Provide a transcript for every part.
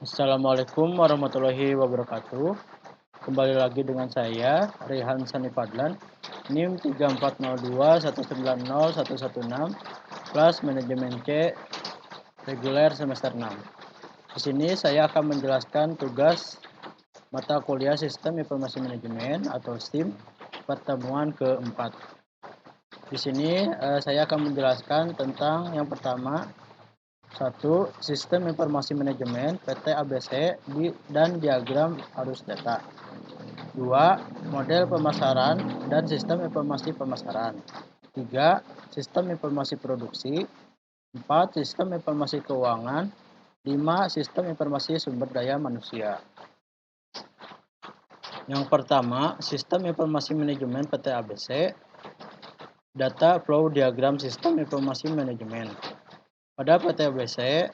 Assalamualaikum warahmatullahi wabarakatuh. Kembali lagi dengan saya, Rehan Sani Fadlan, NIM 3402110116, kelas manajemen C, reguler semester 6. Di sini saya akan menjelaskan tugas mata kuliah Sistem Informasi Manajemen atau SIM pertemuan keempat. Di sini saya akan menjelaskan tentang yang pertama, 1. Sistem Informasi Manajemen PT ABC dan diagram arus data. 2. Model pemasaran dan sistem informasi pemasaran. 3. Sistem informasi produksi. 4. Sistem informasi keuangan. 5. Sistem informasi sumber daya manusia. Yang pertama, Sistem Informasi Manajemen PT ABC. Data Flow Diagram Sistem Informasi Manajemen. Pada PT ABC,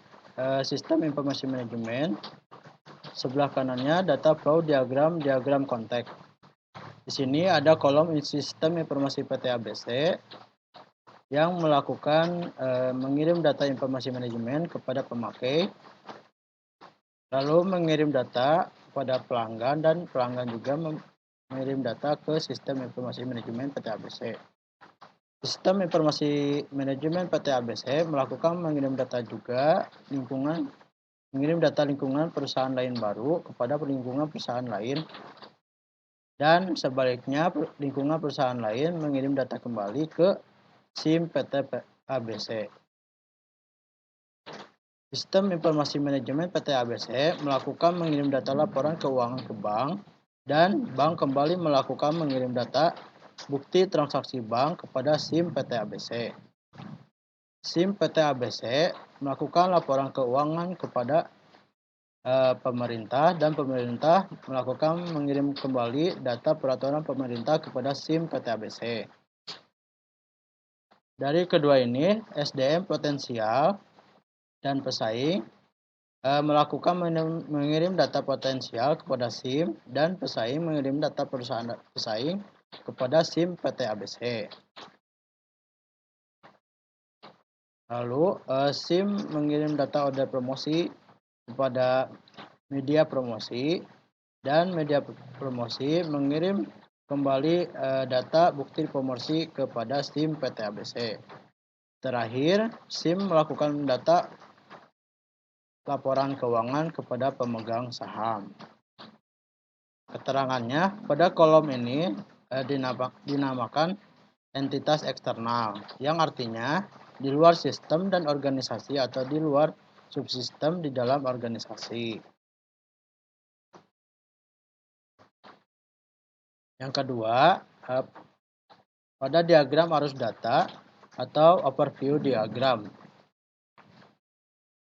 Sistem Informasi Manajemen, sebelah kanannya data flow diagram konteks. Di sini ada kolom Sistem Informasi PT ABC yang melakukan mengirim data informasi manajemen kepada pemakai, lalu mengirim data kepada pelanggan, dan pelanggan juga mengirim data ke Sistem Informasi Manajemen PT ABC. Sistem Informasi Manajemen PT ABC melakukan mengirim data lingkungan perusahaan lain baru kepada lingkungan perusahaan lain, dan sebaliknya lingkungan perusahaan lain mengirim data kembali ke SIM PT ABC. Sistem Informasi Manajemen PT ABC melakukan mengirim data laporan keuangan ke bank, dan bank kembali melakukan mengirim data bukti transaksi bank kepada SIM PT ABC. SIM PT ABC melakukan laporan keuangan kepada pemerintah, dan pemerintah melakukan mengirim kembali data peraturan pemerintah kepada SIM PT ABC. Dari kedua ini, SDM potensial dan pesaing melakukan mengirim data potensial kepada SIM, dan pesaing mengirim data perusahaan pesaing kepada SIM PT ABC. Lalu SIM mengirim data order promosi kepada media promosi, dan media promosi mengirim kembali data bukti promosi kepada SIM PT ABC. Terakhir, SIM melakukan data laporan keuangan kepada pemegang saham. Keterangannya pada kolom ini dinamakan entitas eksternal, yang artinya di luar sistem dan organisasi atau di luar subsistem di dalam organisasi. Yang kedua, pada diagram arus data atau overview diagram.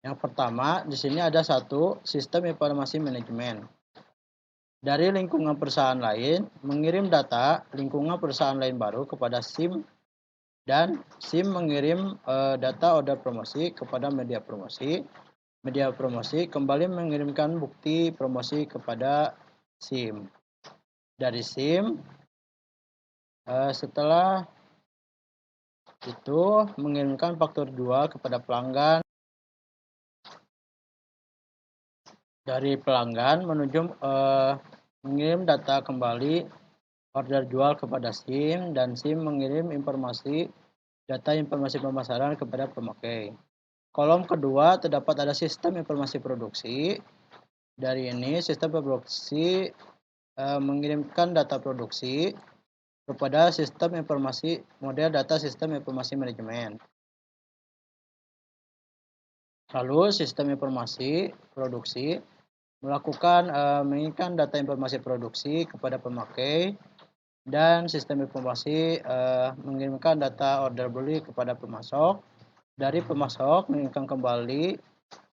Yang pertama, di sini ada satu sistem informasi manajemen. Dari lingkungan perusahaan lain mengirim data lingkungan perusahaan lain baru kepada SIM, dan SIM mengirim data order promosi kepada media promosi. Media promosi kembali mengirimkan bukti promosi kepada SIM. Dari SIM, setelah itu mengirimkan faktur 2 kepada pelanggan. Dari pelanggan mengirim data kembali order jual kepada SIM, dan SIM mengirim data informasi pemasaran kepada pemakai. Kolom kedua terdapat ada sistem informasi produksi. Dari ini sistem produksi mengirimkan data produksi kepada sistem informasi model data sistem informasi manajemen. Lalu sistem informasi produksi melakukan mengirimkan data informasi produksi kepada pemakai, dan sistem informasi mengirimkan data order beli kepada pemasok. Dari pemasok mengirimkan kembali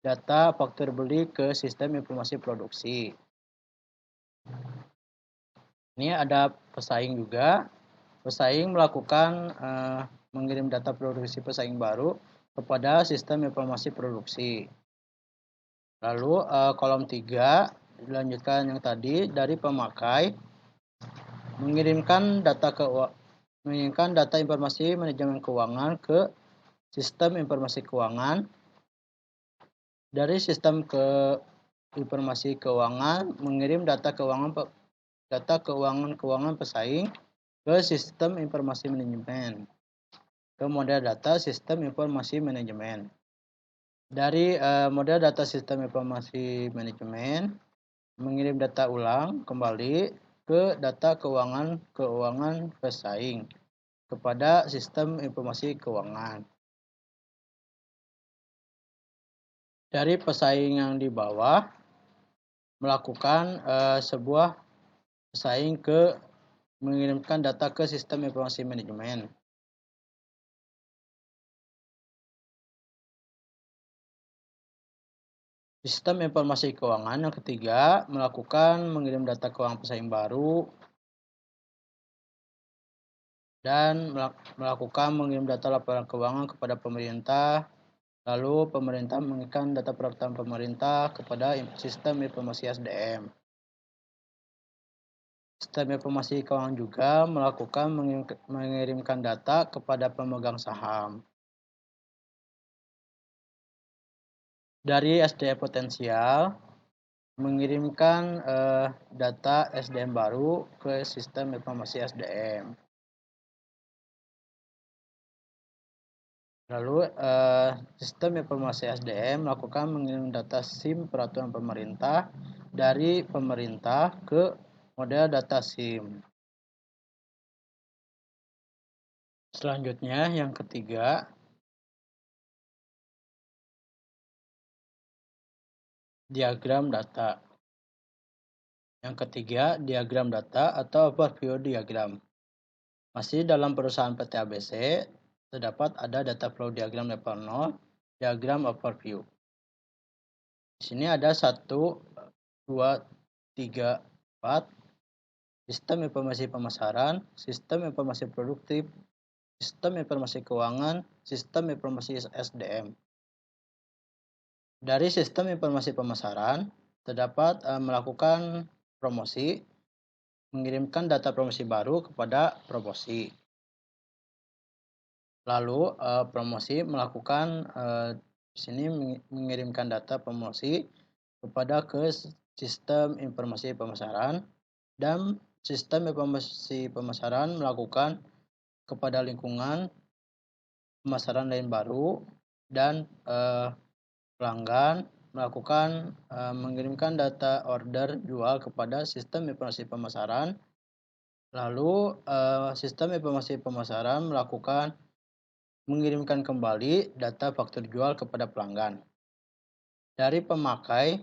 data faktur beli ke sistem informasi produksi. Ini ada pesaing juga. Pesaing melakukan mengirim data produksi pesaing baru kepada sistem informasi produksi. Lalu kolom 3 dilanjutkan yang tadi, dari pemakai mengirimkan data informasi manajemen keuangan ke sistem informasi keuangan. Dari sistem informasi keuangan mengirim data keuangan pesaing ke sistem informasi manajemen, ke model data sistem informasi manajemen. Dari model data sistem informasi manajemen mengirim data ulang kembali ke data keuangan pesaing kepada sistem informasi keuangan. Dari pesaing yang di bawah melakukan sebuah pesaing mengirimkan data ke sistem informasi manajemen. Sistem informasi keuangan yang ketiga melakukan mengirim data keuangan pesaing baru dan melakukan mengirim data laporan keuangan kepada pemerintah. Lalu pemerintah mengirimkan data pendapatan pemerintah kepada sistem informasi SDM. Sistem informasi keuangan juga melakukan mengirimkan data kepada pemegang saham. Dari SDM potensial mengirimkan data SDM baru ke sistem informasi SDM. Lalu sistem informasi SDM melakukan mengirim data SIM peraturan pemerintah dari pemerintah ke model data SIM. Selanjutnya yang ketiga, diagram data. Yang ketiga, diagram data atau overview diagram. Masih dalam perusahaan PT ABC, terdapat ada data flow diagram level 0, diagram overview. Di sini ada 1, 2, 3, 4, sistem informasi pemasaran, sistem informasi produktif, sistem informasi keuangan, sistem informasi SDM. Dari sistem informasi pemasaran, terdapat melakukan promosi, mengirimkan data promosi baru kepada promosi. Lalu promosi melakukan di sini mengirimkan data promosi kepada sistem informasi pemasaran, dan sistem informasi pemasaran melakukan kepada lingkungan pemasaran lain baru, dan pelanggan melakukan mengirimkan data order jual kepada sistem informasi pemasaran. Lalu sistem informasi pemasaran melakukan mengirimkan kembali data faktur jual kepada pelanggan. Dari pemakai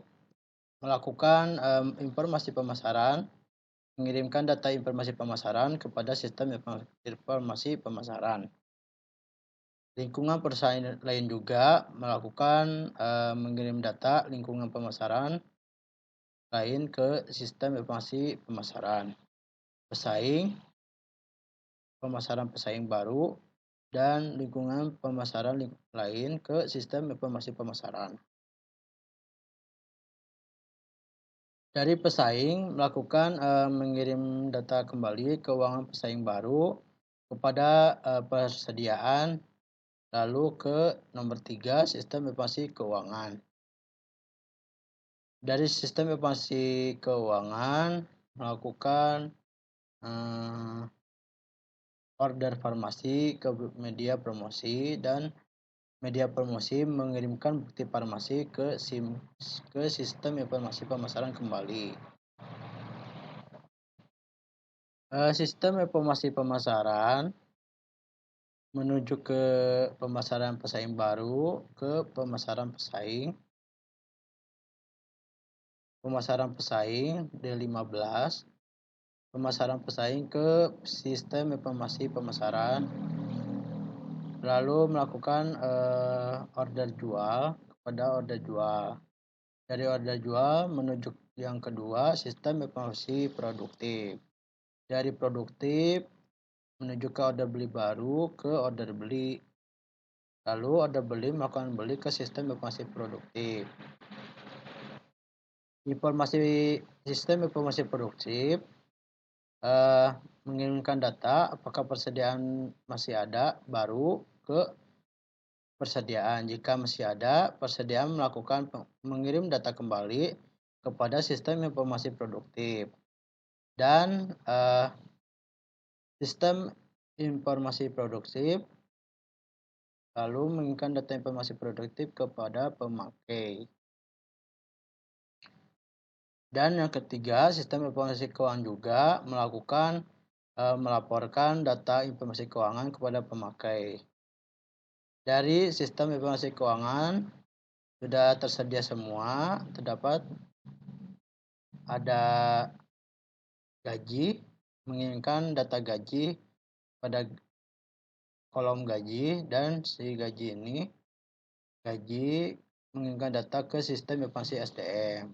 melakukan informasi pemasaran, mengirimkan data informasi pemasaran kepada sistem informasi pemasaran. Lingkungan perusahaan lain juga melakukan mengirim data lingkungan pemasaran lain ke sistem informasi pemasaran. Pesaing, pemasaran pesaing baru, dan lingkungan pemasaran lain ke sistem informasi pemasaran. Dari pesaing melakukan mengirim data kembali keuangan pesaing baru kepada persediaan, lalu ke nomor 3 sistem informasi keuangan. Dari sistem informasi keuangan melakukan order farmasi ke media promosi, dan media promosi mengirimkan bukti farmasi ke sistem informasi pemasaran kembali. Sistem informasi pemasaran menuju ke pemasaran pesaing baru, ke pemasaran pesaing. Pemasaran pesaing D15. Pemasaran pesaing ke sistem informasi pemasaran, lalu melakukan order jual kepada order jual. Dari order jual menuju yang kedua sistem informasi produktif. Dari produktif menuju ke order beli baru, ke order beli. Lalu order beli melakukan beli ke sistem informasi produktif. Sistem informasi produktif mengirimkan data apakah persediaan masih ada baru ke persediaan. Jika masih ada, persediaan mengirim data kembali kepada sistem informasi produktif. Dan sistem informasi produktif lalu menginginkan data informasi produktif kepada pemakai. Dan yang ketiga, sistem informasi keuangan juga melaporkan data informasi keuangan kepada pemakai. Dari sistem informasi keuangan sudah tersedia semua, terdapat ada gaji, menginginkan data gaji pada kolom gaji, dan si gaji ini menginginkan data ke sistem informasi SDM.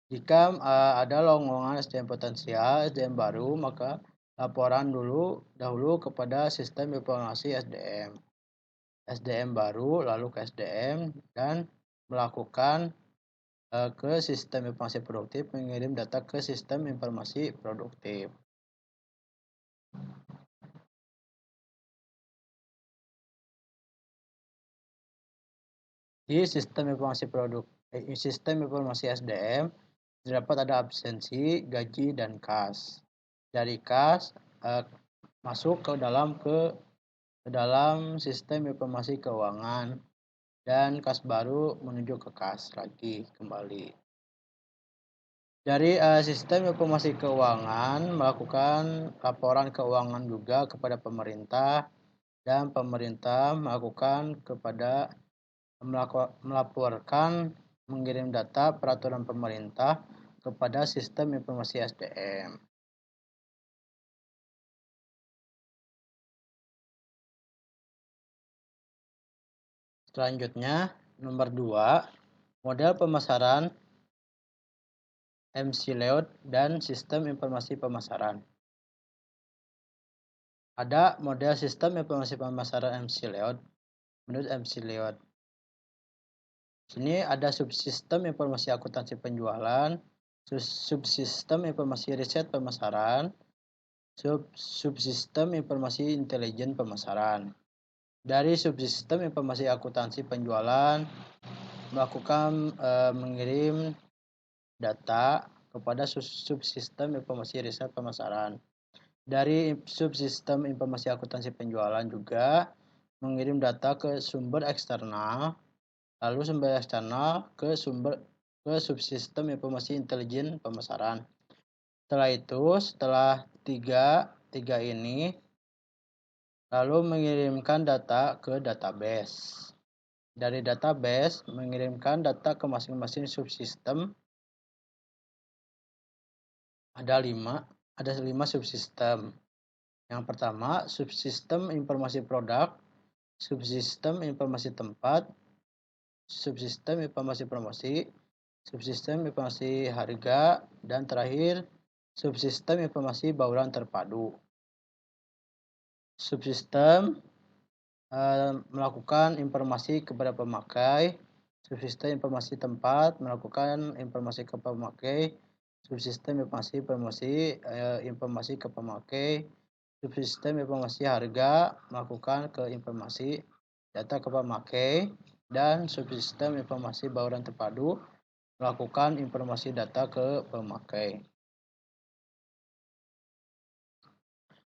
Jika ada lowongan SDM potensial, SDM baru, maka laporan dahulu kepada sistem informasi SDM. SDM baru lalu ke SDM dan melakukan ke sistem informasi produktif, mengirim data ke sistem informasi produktif. Di sistem informasi SDM terdapat ada absensi, gaji, dan kas. Dari kas masuk ke dalam sistem informasi keuangan, dan kas baru menuju ke kas lagi kembali. Dari sistem informasi keuangan melakukan laporan keuangan juga kepada pemerintah, dan pemerintah melaporkan mengirim data peraturan pemerintah kepada sistem informasi SDM. Selanjutnya, nomor 2, model pemasaran MC Layout dan sistem informasi pemasaran. Ada model sistem informasi pemasaran MC Layout. Menurut MC Layout, sini ada subsistem informasi akuntansi penjualan, subsistem informasi riset pemasaran, subsistem informasi intelijen pemasaran. Dari subsistem informasi akuntansi penjualan mengirim data kepada subsistem informasi riset pemasaran. Dari subsistem informasi akuntansi penjualan juga mengirim data ke sumber eksternal, lalu sumber eksternal ke subsistem informasi intelijen pemasaran. Setelah tiga ini lalu mengirimkan data ke database. Dari database mengirimkan data ke masing-masing subsistem. Ada 5 subsistem. Yang pertama, subsistem informasi produk, subsistem informasi tempat, subsistem informasi promosi, subsistem informasi harga, dan terakhir subsistem informasi bauran terpadu. Subsistem melakukan informasi kepada pemakai, subsistem informasi tempat melakukan informasi ke pemakai, subsistem informasi promosi informasi ke pemakai, subsistem informasi harga melakukan ke informasi data ke pemakai, dan subsistem informasi bauran terpadu melakukan informasi data ke pemakai.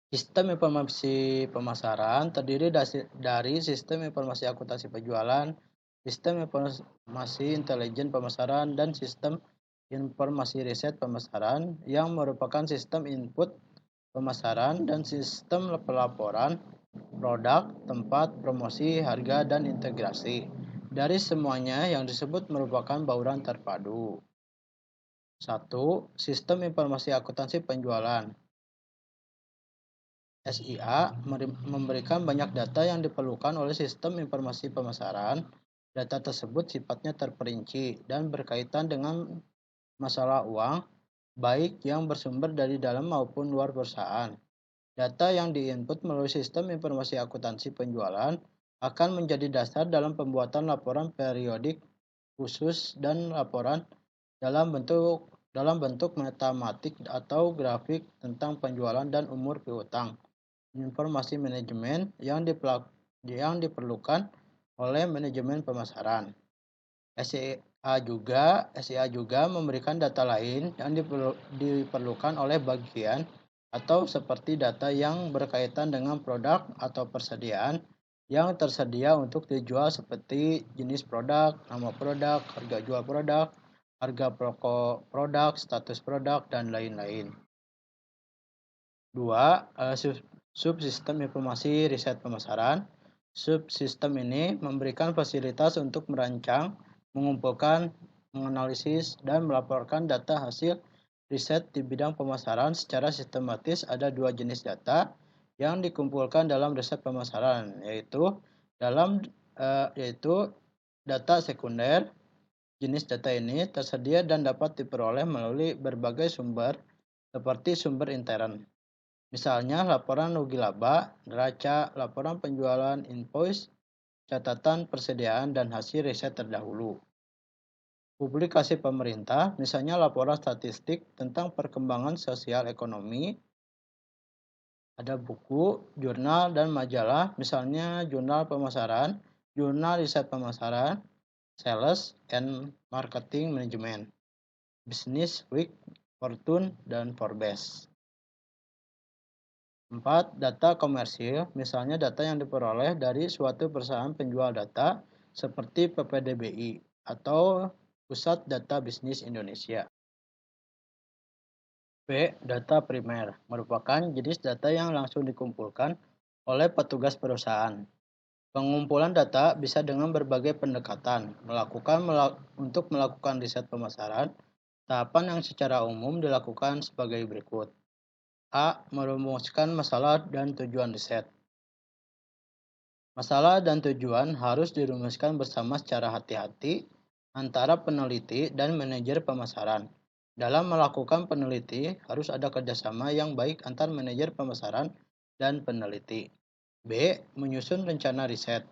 Sistem informasi pemasaran terdiri dari sistem informasi akuntansi penjualan, sistem informasi intelijen pemasaran, dan sistem informasi riset pemasaran yang merupakan sistem input pemasaran dan sistem pelaporan produk, tempat, promosi, harga, dan integrasi. Dari semuanya yang disebut merupakan bauran terpadu. 1. Sistem informasi akuntansi penjualan. SIA memberikan banyak data yang diperlukan oleh sistem informasi pemasaran. Data tersebut sifatnya terperinci dan berkaitan dengan masalah uang, baik yang bersumber dari dalam maupun luar perusahaan. Data yang diinput melalui sistem informasi akuntansi penjualan akan menjadi dasar dalam pembuatan laporan periodik khusus dan laporan dalam bentuk matematik atau grafik tentang penjualan dan umur piutang. Informasi manajemen yang diperlukan oleh manajemen pemasaran. SEA juga memberikan data lain yang diperlukan oleh bagian atau seperti data yang berkaitan dengan produk atau persediaan yang tersedia untuk dijual seperti jenis produk, nama produk, harga jual produk, harga pokok produk, status produk, dan lain-lain. 2. Subsistem informasi riset pemasaran. Subsistem ini memberikan fasilitas untuk merancang, mengumpulkan, menganalisis, dan melaporkan data hasil riset di bidang pemasaran secara sistematis. Ada dua jenis data yang dikumpulkan dalam riset pemasaran, yaitu data sekunder. Jenis data ini tersedia dan dapat diperoleh melalui berbagai sumber seperti sumber intern. Misalnya laporan rugi laba, neraca, laporan penjualan, invoice, catatan persediaan, dan hasil riset terdahulu. Publikasi pemerintah, misalnya laporan statistik tentang perkembangan sosial ekonomi. Ada buku, jurnal, dan majalah, misalnya jurnal pemasaran, jurnal riset pemasaran, sales and marketing management, Business Week, Fortune, dan Forbes. 4. Data komersil, misalnya data yang diperoleh dari suatu perusahaan penjual data seperti PPDBI atau Pusat Data Bisnis Indonesia. B. Data primer, merupakan jenis data yang langsung dikumpulkan oleh petugas perusahaan. Pengumpulan data bisa dengan berbagai pendekatan, untuk melakukan riset pemasaran. Tahapan yang secara umum dilakukan sebagai berikut. A. Merumuskan masalah dan tujuan riset. Masalah dan tujuan harus dirumuskan bersama secara hati-hati antara peneliti dan manajer pemasaran. Dalam melakukan peneliti, harus ada kerjasama yang baik antar manajer pemasaran dan peneliti. B. Menyusun rencana riset.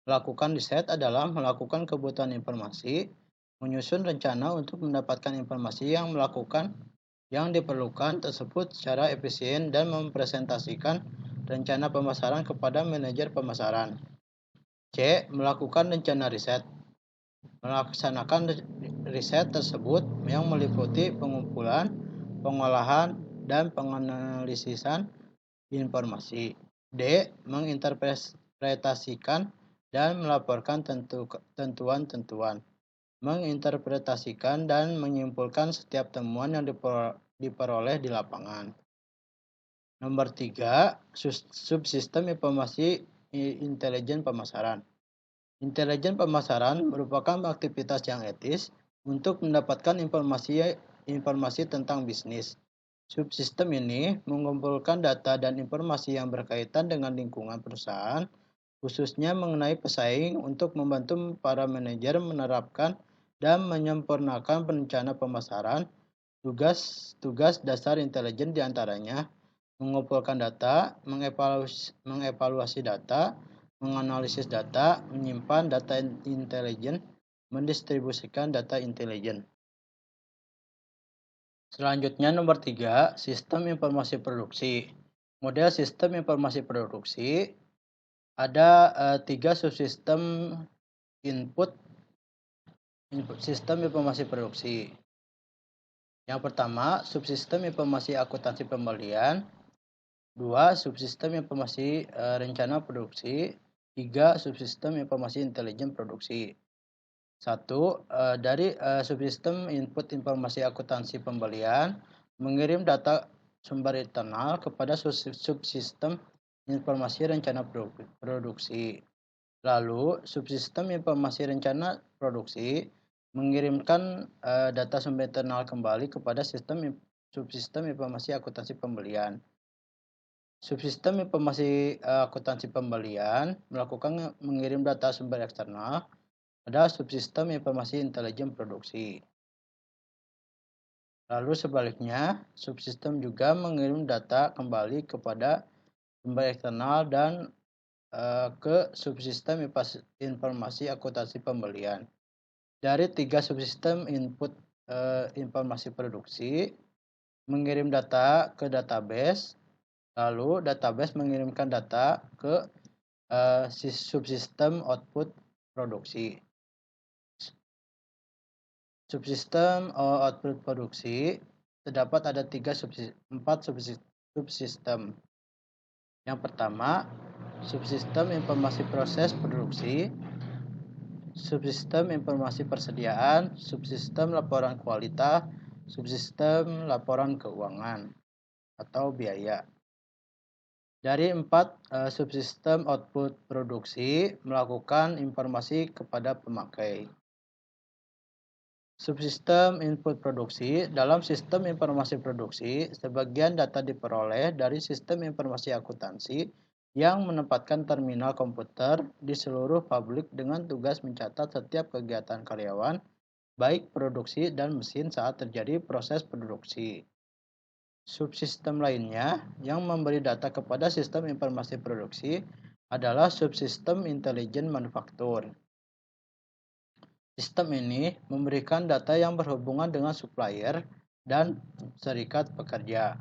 Melakukan riset adalah melakukan kebutuhan informasi, menyusun rencana untuk mendapatkan informasi yang diperlukan tersebut secara efisien dan mempresentasikan rencana pemasaran kepada manajer pemasaran. C. Melakukan rencana riset. Melaksanakan riset tersebut yang meliputi pengumpulan, pengolahan, dan penganalisisan informasi. D. Menginterpretasikan dan melaporkan tentuan-tentuan. Menginterpretasikan dan menyimpulkan setiap temuan yang diperoleh di lapangan. Nomor 3, subsistem informasi intelijen pemasaran. Intelijen pemasaran merupakan aktivitas yang etis untuk mendapatkan informasi tentang bisnis. Subsistem ini mengumpulkan data dan informasi yang berkaitan dengan lingkungan perusahaan, khususnya mengenai pesaing untuk membantu para manajer menerapkan dan menyempurnakan rencana pemasaran. Tugas dasar intelijen diantaranya mengumpulkan data, mengevaluasi data, menganalisis data, menyimpan data intelijen, mendistribusikan data intelijen. Selanjutnya nomor 3, sistem informasi produksi. Model sistem informasi produksi ada 3 subsistem input sistem informasi produksi. Yang pertama, subsistem informasi akuntansi pembelian. 2. Subsistem informasi rencana produksi. 3. Subsistem informasi intelijen produksi. 1. Dari subsistem input informasi akuntansi pembelian, mengirim data sumber internal kepada subsistem informasi rencana produksi. Lalu, subsistem informasi rencana produksi mengirimkan data sumber internal kembali kepada subsistem informasi akuntansi pembelian. Subsistem informasi akuntansi pembelian mengirim data sumber eksternal pada subsistem informasi intelijen produksi. Lalu sebaliknya, subsistem juga mengirim data kembali kepada sumber eksternal dan ke subsistem informasi akuntansi pembelian. Dari 3 subsistem input informasi produksi, mengirim data ke database, lalu database mengirimkan data ke subsistem output produksi. Subsistem output produksi terdapat ada 4 subsistem. Yang pertama, subsistem informasi proses produksi, subsistem informasi persediaan, subsistem laporan kualitas, subsistem laporan keuangan atau biaya. Dari 4 subsistem output produksi melakukan informasi kepada pemakai. Subsistem input produksi. Dalam sistem informasi produksi, sebagian data diperoleh dari sistem informasi akuntansi yang menempatkan terminal komputer di seluruh pabrik dengan tugas mencatat setiap kegiatan karyawan, baik produksi dan mesin saat terjadi proses produksi. Subsistem lainnya yang memberi data kepada sistem informasi produksi adalah subsistem intelijen manufaktur. Sistem ini memberikan data yang berhubungan dengan supplier dan serikat pekerja.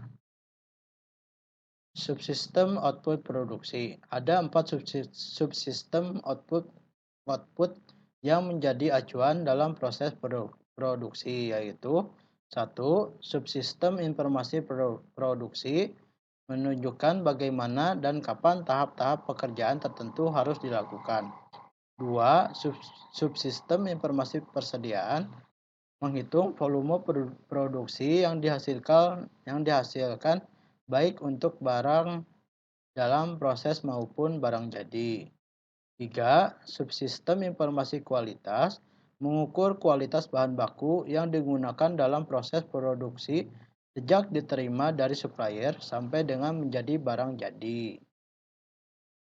Subsistem output produksi. Ada 4 subsistem output yang menjadi acuan dalam proses produksi, yaitu 1. Subsistem informasi produksi menunjukkan bagaimana dan kapan tahap-tahap pekerjaan tertentu harus dilakukan. 2. Subsistem informasi persediaan menghitung volume produksi yang dihasilkan baik untuk barang dalam proses maupun barang jadi. 3. Subsistem informasi kualitas mengukur kualitas bahan baku yang digunakan dalam proses produksi sejak diterima dari supplier sampai dengan menjadi barang jadi.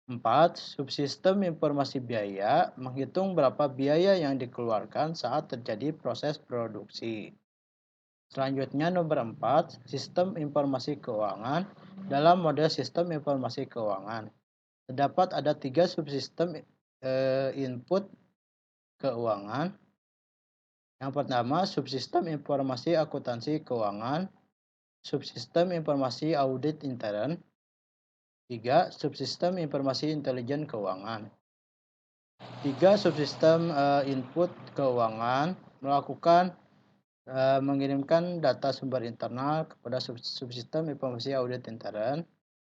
4. Subsistem informasi biaya menghitung berapa biaya yang dikeluarkan saat terjadi proses produksi. Selanjutnya nomor 4, sistem informasi keuangan. Dalam model sistem informasi keuangan, terdapat ada 3 subsistem input keuangan. Yang pertama, subsistem informasi akuntansi keuangan, subsistem informasi audit intern. 3. Subsistem informasi intelijen keuangan. 3 subsistem input keuangan melakukan mengirimkan data sumber internal kepada subsistem informasi audit intern,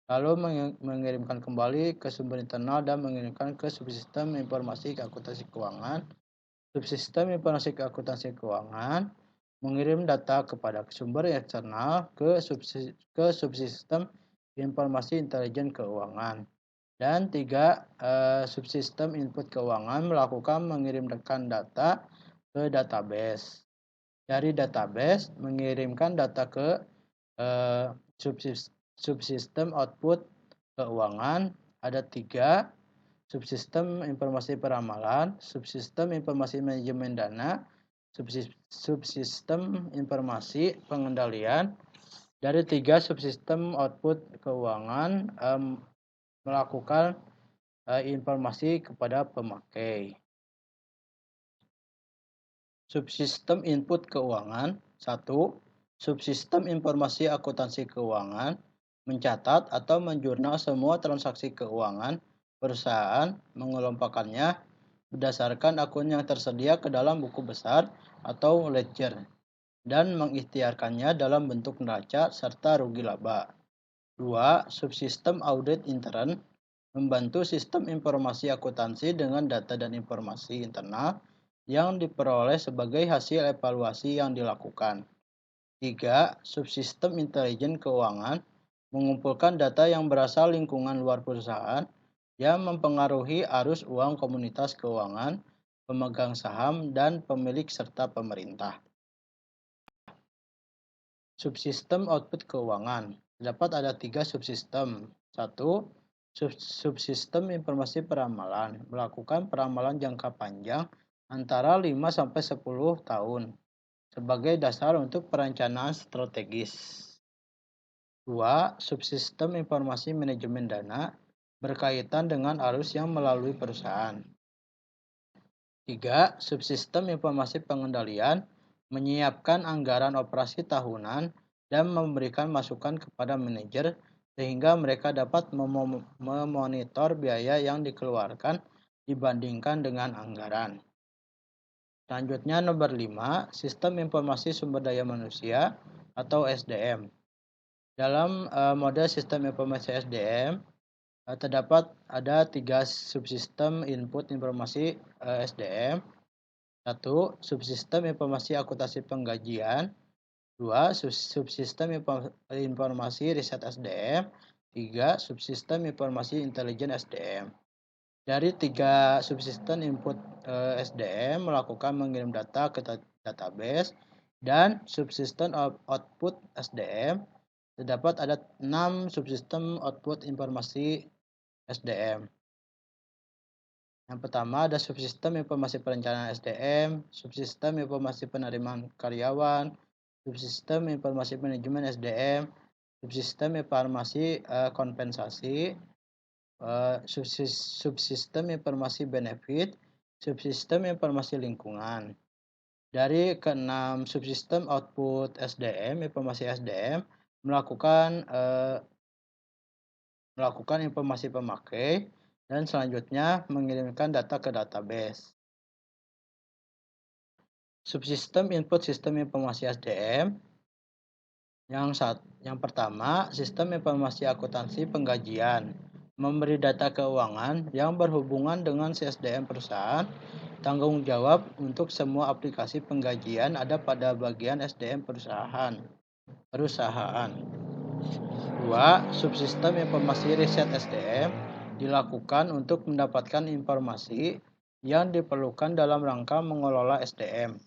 lalu mengirimkan kembali ke sumber internal dan mengirimkan ke subsistem informasi akuntansi keuangan. Subsistem informasi akuntansi keuangan mengirim data kepada sumber eksternal ke subsistem informasi intelijen keuangan. Dan 3 subsistem input keuangan melakukan mengirimkan data ke database. Dari database mengirimkan data ke subsistem output keuangan. Ada 3 subsistem informasi peramalan, subsistem informasi manajemen dana, subsistem informasi pengendalian. Dari 3 subsistem output keuangan melakukan informasi kepada pemakai. Subsistem input keuangan. 1. Subsistem informasi akuntansi keuangan mencatat atau menjurnal semua transaksi keuangan perusahaan, mengelompokkannya berdasarkan akun yang tersedia ke dalam buku besar atau ledger dan mengikhtiarkannya dalam bentuk neraca serta rugi laba. 2. Subsistem audit intern membantu sistem informasi akuntansi dengan data dan informasi internal yang diperoleh sebagai hasil evaluasi yang dilakukan. 3. Subsistem intelijen keuangan mengumpulkan data yang berasal lingkungan luar perusahaan yang mempengaruhi arus uang komunitas keuangan, pemegang saham, dan pemilik serta pemerintah. Subsistem output keuangan. Terdapat ada 3 subsistem. 1. Subsistem informasi peramalan melakukan peramalan jangka panjang antara 5-10 tahun sebagai dasar untuk perencanaan strategis. 2. Subsistem informasi manajemen dana berkaitan dengan arus yang melalui perusahaan. 3. Subsistem informasi pengendalian menyiapkan anggaran operasi tahunan dan memberikan masukan kepada manajer sehingga mereka dapat memonitor biaya yang dikeluarkan dibandingkan dengan anggaran. Selanjutnya nomor 5, Sistem Informasi Sumber Daya Manusia atau SDM. Dalam model sistem informasi SDM, terdapat ada 3 subsistem input informasi SDM. 1. Subsistem informasi akuntansi penggajian. 2. Subsistem informasi riset SDM. 3. Subsistem informasi intelijen SDM. Dari 3 subsistem input SDM melakukan mengirim data ke database, dan subsistem output SDM terdapat ada 6 subsistem output informasi SDM. Yang pertama ada subsistem informasi perencanaan SDM, subsistem informasi penerimaan karyawan, subsistem informasi manajemen SDM, subsistem informasi kompensasi, subsistem informasi benefit, subsistem informasi lingkungan. Dari ke-6 subsistem output SDM, informasi SDM melakukan informasi pemakai, dan selanjutnya mengirimkan data ke database. Subsistem input sistem informasi SDM. Yang pertama, sistem informasi akuntansi penggajian, memberi data keuangan yang berhubungan dengan SDM perusahaan. Tanggung jawab untuk semua aplikasi penggajian ada pada bagian SDM perusahaan. 2. Subsistem informasi riset SDM dilakukan untuk mendapatkan informasi yang diperlukan dalam rangka mengelola SDM.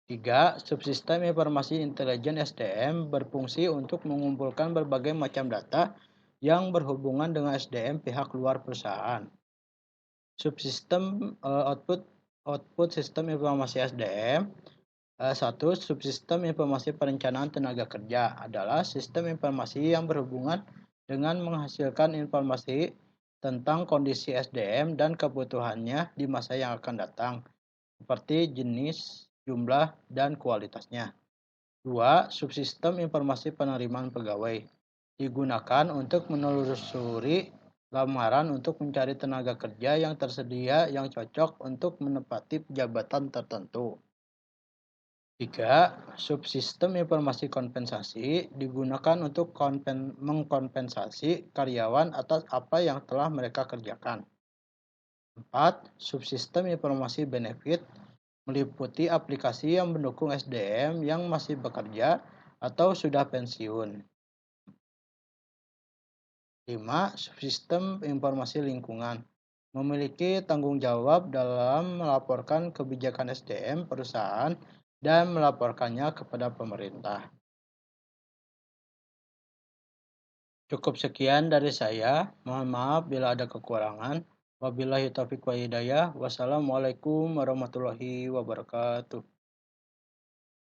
3. Subsistem informasi intelijen SDM berfungsi untuk mengumpulkan berbagai macam data yang berhubungan dengan SDM pihak luar perusahaan. Subsistem output sistem informasi SDM. 1. Subsistem informasi perencanaan tenaga kerja adalah sistem informasi yang berhubungan dengan menghasilkan informasi tentang kondisi SDM dan kebutuhannya di masa yang akan datang, seperti jenis, jumlah, dan kualitasnya. 2. Subsistem informasi penerimaan pegawai digunakan untuk menelusuri lamaran untuk mencari tenaga kerja yang tersedia yang cocok untuk menempati jabatan tertentu. 3. Subsistem informasi kompensasi digunakan untuk mengkompensasi karyawan atas apa yang telah mereka kerjakan. 4. Subsistem informasi benefit meliputi aplikasi yang mendukung SDM yang masih bekerja atau sudah pensiun. 5. Subsistem informasi lingkungan memiliki tanggung jawab dalam melaporkan kebijakan SDM perusahaan dan melaporkannya kepada pemerintah. Cukup sekian dari saya. Mohon maaf bila ada kekurangan. Wabillahi taufiq wa hidayah. Wassalamualaikum warahmatullahi wabarakatuh.